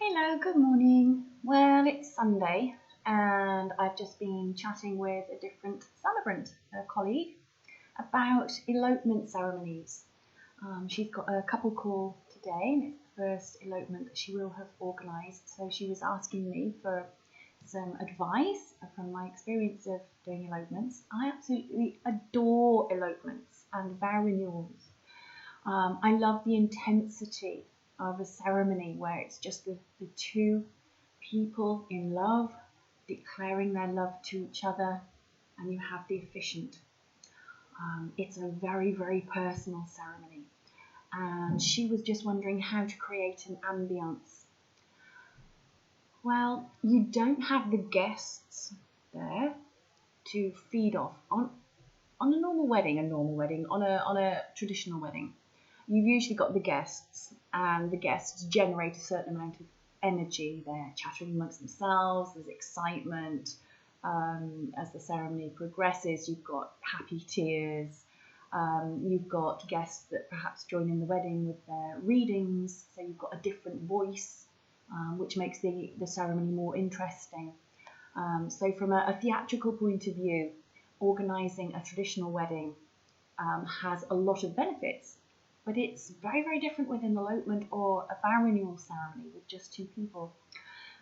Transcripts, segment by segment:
Hello, good morning. Well, it's Sunday, and I've just been chatting with a different celebrant, a colleague, about elopement ceremonies. She's got a couple call today, and it's the first elopement that she will have organised. So she was asking me for some advice from my experience of doing elopements. I absolutely adore elopements and vow renewals. I love the intensity of a ceremony where it's just the two people in love declaring their love to each other, and you have the officiant. It's a very, very personal ceremony, and she was just wondering how to create an ambience. Well, you don't have the guests there to feed off on a normal wedding, on a traditional wedding. You've usually got the guests, and the guests generate a certain amount of energy. They're chattering amongst themselves, there's excitement. As the ceremony progresses, you've got happy tears. You've got guests that perhaps join in the wedding with their readings, so you've got a different voice, which makes the ceremony more interesting. So, from a theatrical point of view, organising a traditional wedding has a lot of benefits, but it's very, very different with an elopement or a vow renewal ceremony with just two people.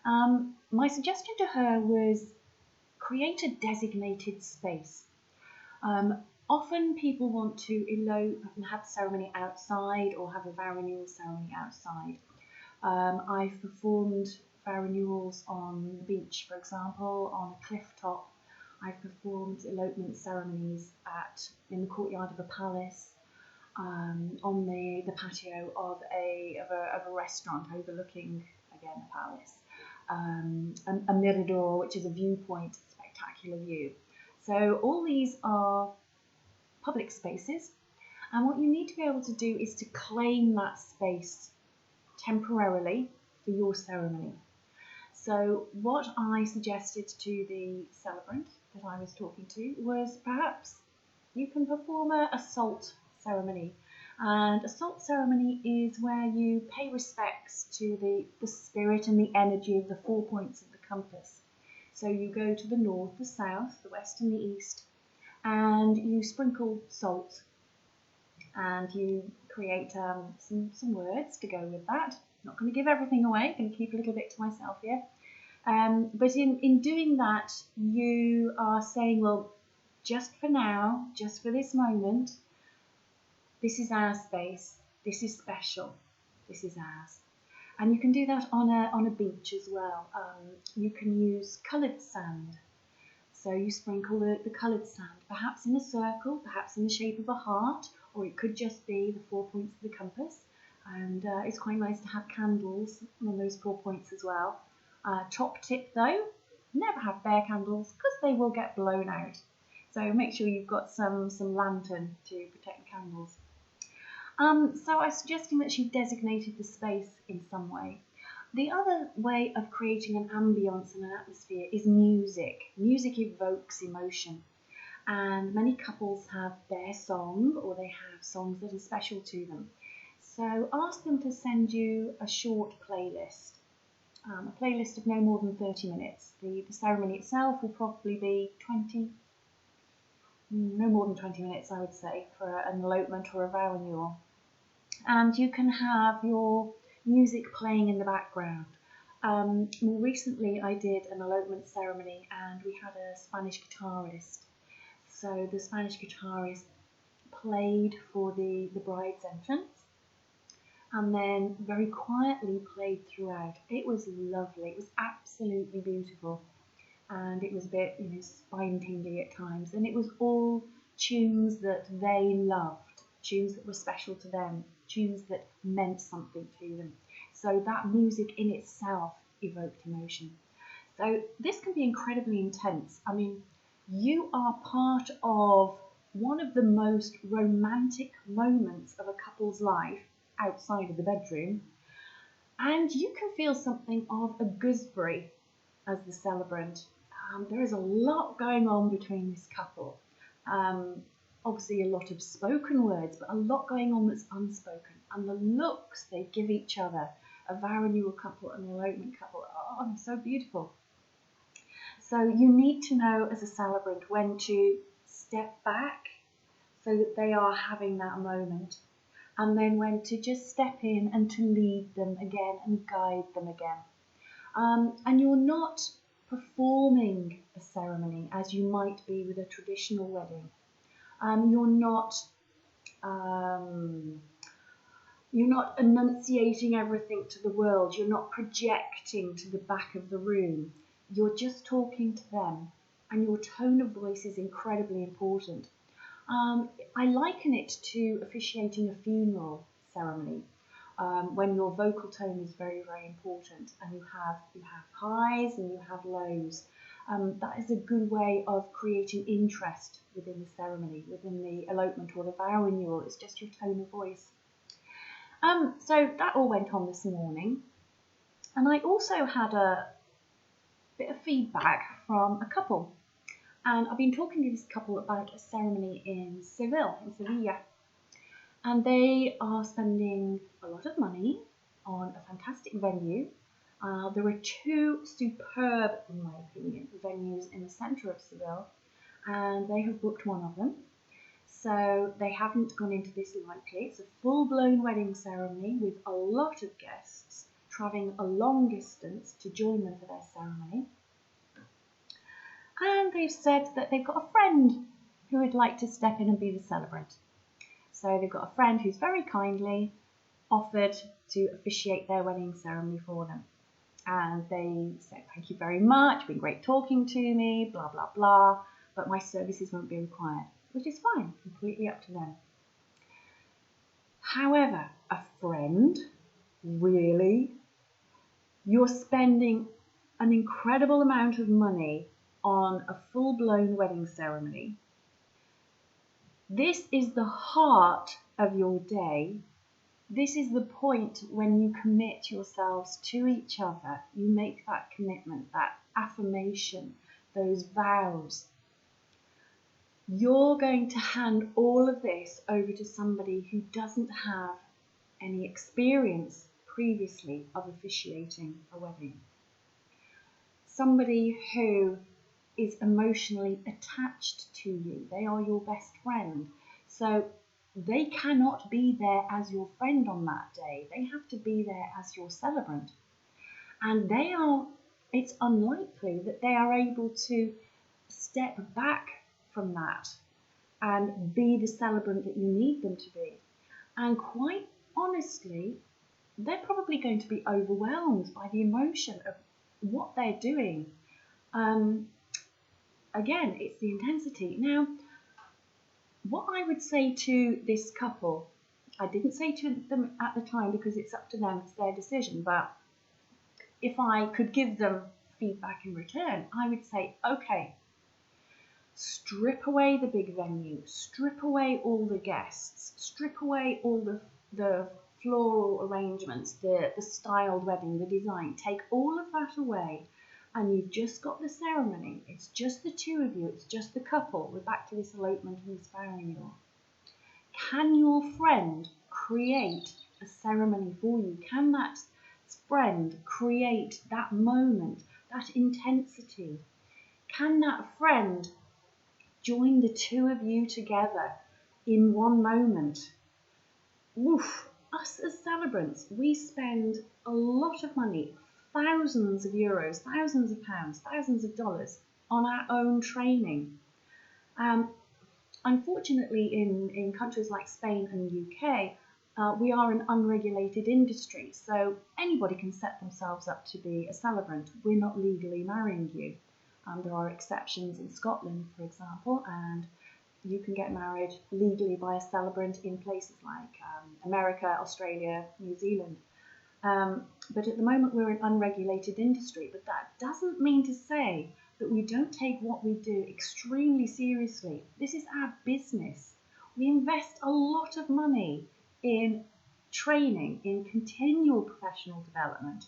My suggestion to her was create a designated space. Often people want to elope and have the ceremony outside or have a vow renewal ceremony outside. I've performed vow renewals on the beach, for example, on a cliff top. I've performed elopement ceremonies in the courtyard of a palace, on the patio of a restaurant overlooking, again, a palace, a mirador, which is a viewpoint, spectacular view. So all these are public spaces, and what you need to be able to do is to claim that space temporarily for your ceremony. So what I suggested to the celebrant that I was talking to was perhaps you can perform a salt ceremony. And a salt ceremony is where you pay respects to the spirit and the energy of the 4 points of the compass. So you go to the north, the south, the west and the east, and you sprinkle salt, and you create some words to go with that. Not going to give everything away, going to keep a little bit to myself here. But in doing that, you are saying, well, just for now, just for this moment, this is our space, this is special, this is ours. And you can do that on a beach as well. You can use coloured sand. So you sprinkle the coloured sand, perhaps in a circle, perhaps in the shape of a heart, or it could just be the 4 points of the compass. And it's quite nice to have candles on those 4 points as well. Top tip though, never have bare candles because they will get blown out. So make sure you've got some lantern to protect the candles. So I'm suggesting that she designated the space in some way. The other way of creating an ambience and an atmosphere is music. Music evokes emotion, and many couples have their song, or they have songs that are special to them. So ask them to send you a short playlist, a playlist of no more than 30 minutes. The ceremony itself will probably be no more than 20 minutes, I would say, for an elopement or a vow renewal. And you can have your music playing in the background. More recently, I did an elopement ceremony, and we had a Spanish guitarist. So the Spanish guitarist played for the bride's entrance, and then very quietly played throughout. It was lovely. It was absolutely beautiful, and it was a bit, spine tingly at times. And it was all tunes that they loved, tunes that were special to them, tunes that meant something to them. So that music in itself evoked emotion. So this can be incredibly intense. I mean, you are part of one of the most romantic moments of a couple's life outside of the bedroom, and you can feel something of a gooseberry as the celebrant. There is a lot going on between this couple. Obviously a lot of spoken words, but a lot going on that's unspoken. And the looks they give each other, a vow renewal couple and an elopement couple. Oh, they're so beautiful. So you need to know as a celebrant when to step back so that they are having that moment, and then when to just step in and to lead them again and guide them again. And you're not performing a ceremony as you might be with a traditional wedding. You're not enunciating everything to the world. You're not projecting to the back of the room. You're just talking to them, and your tone of voice is incredibly important. I liken it to officiating a funeral ceremony, when your vocal tone is very, very important, and you have highs and you have lows. That is a good way of creating interest within the ceremony, within the elopement or the vow renewal. It's just your tone of voice. So that all went on this morning, and I also had a bit of feedback from a couple, and I've been talking to this couple about a ceremony in Seville, in Sevilla, and they are spending a lot of money on a fantastic venue. There are two superb, in my opinion, venues in the centre of Seville, and they have booked one of them. So they haven't gone into this lightly. It's a full-blown wedding ceremony with a lot of guests travelling a long distance to join them for their ceremony. And they've said that they've got a friend who would like to step in and be the celebrant. So they've got a friend who's very kindly offered to officiate their wedding ceremony for them. And they said, thank you very much, it's been great talking to me, blah, blah, blah, but my services won't be required, which is fine, completely up to them. However, a friend, really? You're spending an incredible amount of money on a full-blown wedding ceremony. This is the heart of your day. This is the point when you commit yourselves to each other. You make that commitment, that affirmation, those vows. You're going to hand all of this over to somebody who doesn't have any experience previously of officiating a wedding. Somebody who is emotionally attached to you. They are your best friend. So they cannot be there as your friend on that day. They have to be there as your celebrant. And it's unlikely that they are able to step back from that and be the celebrant that you need them to be. And quite honestly, they're probably going to be overwhelmed by the emotion of what they're doing. Again, it's the intensity. Now, what I would say to this couple, I didn't say to them at the time because it's up to them, it's their decision, but if I could give them feedback in return, I would say, okay, strip away the big venue, strip away all the guests, strip away all the floral arrangements, the styled wedding, the design, take all of that away, and you've just got the ceremony. It's just the two of you, it's just the couple. We're back to this elopement and this vow renewal. Can your friend create a ceremony for you? Can that friend create that moment, that intensity? Can that friend join the two of you together in one moment? Oof, us as celebrants, we spend a lot of money, thousands of euros, thousands of pounds, thousands of dollars on our own training. Unfortunately, in countries like Spain and the UK, we are an unregulated industry, so anybody can set themselves up to be a celebrant. We're not legally marrying you. There are exceptions in Scotland, for example, and you can get married legally by a celebrant in places like America, Australia, New Zealand. But at the moment we're an unregulated industry, but that doesn't mean to say that we don't take what we do extremely seriously. This is our business. We invest a lot of money in training, in continual professional development.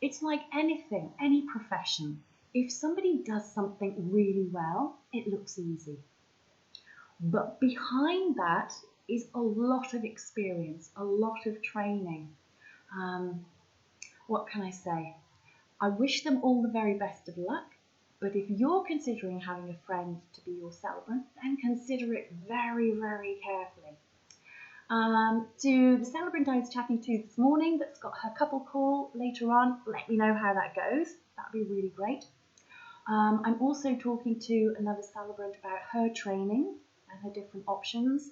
It's like anything, any profession. If somebody does something really well, it looks easy. But behind that is a lot of experience, a lot of training. What can I say? I wish them all the very best of luck, but if you're considering having a friend to be your celebrant, then consider it very, very carefully. To the celebrant I was chatting to this morning that's got her couple call later on, let me know how that goes. That'd be really great. I'm also talking to another celebrant about her training and her different options.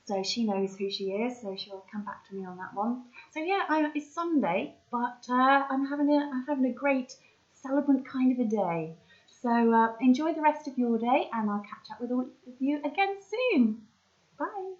So she knows who she is, so she'll come back to me on that one. So yeah, it's Sunday, but I'm having a great celebrant kind of a day. So enjoy the rest of your day, and I'll catch up with all of you again soon. Bye.